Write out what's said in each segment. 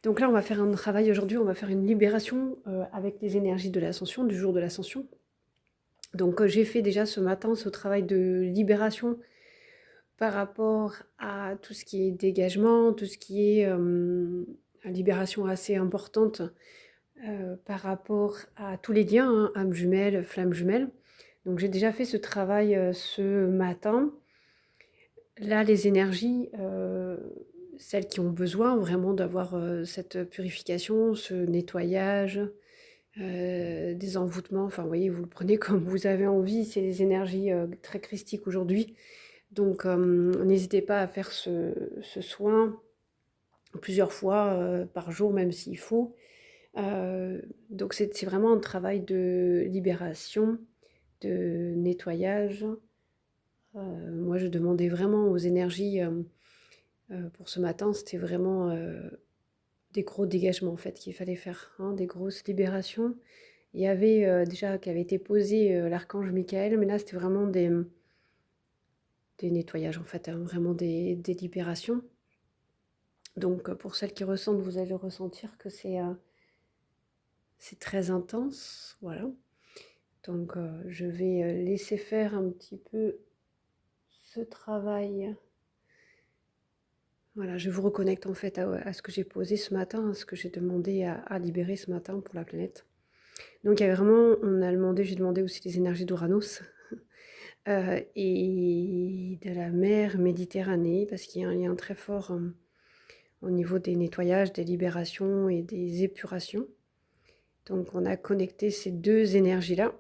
Donc là, on va faire un travail aujourd'hui, on va faire une libération avec les énergies de l'ascension, du jour de l'ascension. Donc j'ai fait déjà ce matin ce travail de libération par rapport à tout ce qui est dégagement, tout ce qui est libération assez importante par rapport à tous les liens, hein, âme jumelle, flamme jumelle. Donc j'ai déjà fait ce travail ce matin. Là, les énergies, celles qui ont besoin vraiment d'avoir cette purification, ce nettoyage, des envoûtements, enfin, vous voyez, vous le prenez comme vous avez envie, c'est des énergies très christiques aujourd'hui. Donc, n'hésitez pas à faire ce soin plusieurs fois par jour, même s'il faut. Donc, c'est vraiment un travail de libération, de nettoyage. Moi, je demandais vraiment aux énergies pour ce matin, c'était vraiment des gros dégagements en fait qu'il fallait faire, hein, des grosses libérations. Il y avait déjà qui avait été posé l'archange Michael, mais là c'était vraiment des nettoyages en fait, hein, vraiment des libérations. Donc pour celles qui ressentent, vous allez ressentir que c'est très intense, voilà. Donc je vais laisser faire un petit peu ce travail. Voilà, je vous reconnecte en fait à ce que j'ai posé ce matin, à ce que j'ai demandé à libérer ce matin pour la planète. Donc il y a vraiment, j'ai demandé aussi les énergies d'Uranus et de la mer Méditerranée, parce qu'il y a un lien très fort au niveau des nettoyages, des libérations et des épurations. Donc on a connecté ces deux énergies-là,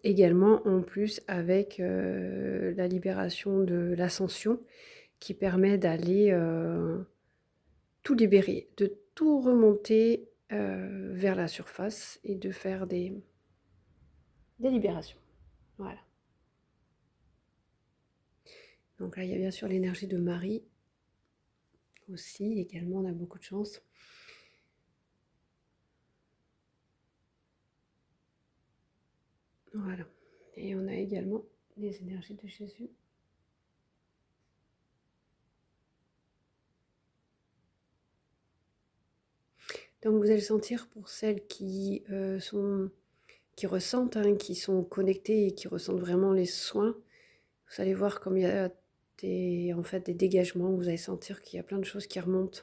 également en plus avec la libération de l'ascension, qui permet d'aller tout libérer, de tout remonter vers la surface et de faire des libérations. Voilà. Donc là, il y a bien sûr l'énergie de Marie aussi, également, on a beaucoup de chance. Voilà. Et on a également les énergies de Jésus. Donc vous allez sentir pour celles qui qui ressentent, hein, qui sont connectées et qui ressentent vraiment les soins. Vous allez voir comme il y a en fait, des dégagements. Vous allez sentir qu'il y a plein de choses qui remontent.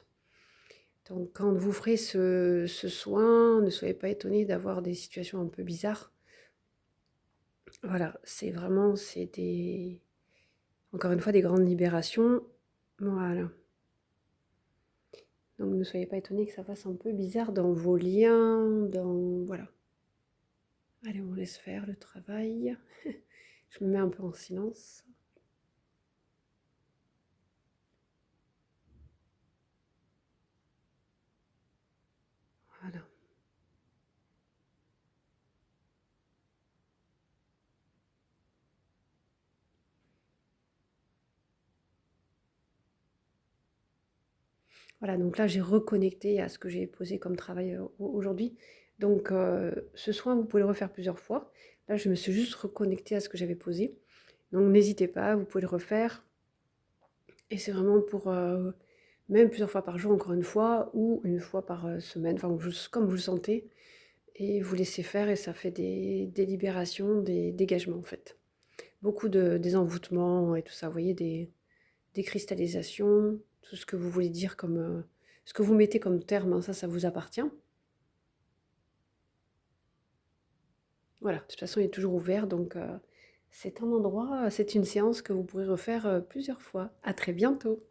Donc quand vous ferez ce soin, ne soyez pas étonnés d'avoir des situations un peu bizarres. Voilà, encore une fois, des grandes libérations. Voilà. Donc ne soyez pas étonnés que ça fasse un peu bizarre dans vos liens, Voilà. Allez, on laisse faire le travail. Je me mets un peu en silence. Voilà. Voilà, donc là, j'ai reconnecté à ce que j'ai posé comme travail aujourd'hui. Donc, ce soin, vous pouvez le refaire plusieurs fois. Là, je me suis juste reconnectée à ce que j'avais posé. Donc, n'hésitez pas, vous pouvez le refaire. Et c'est vraiment pour même plusieurs fois par jour, encore une fois, ou une fois par semaine, enfin, comme vous le sentez. Et vous laissez faire et ça fait des libérations, des dégagements en fait. Beaucoup des envoûtements et tout ça, vous voyez, des cristallisations, tout ce que vous voulez dire comme... ce que vous mettez comme terme, hein, ça vous appartient. Voilà, de toute façon, il est toujours ouvert, donc c'est un endroit, c'est une séance que vous pourrez refaire plusieurs fois. À très bientôt.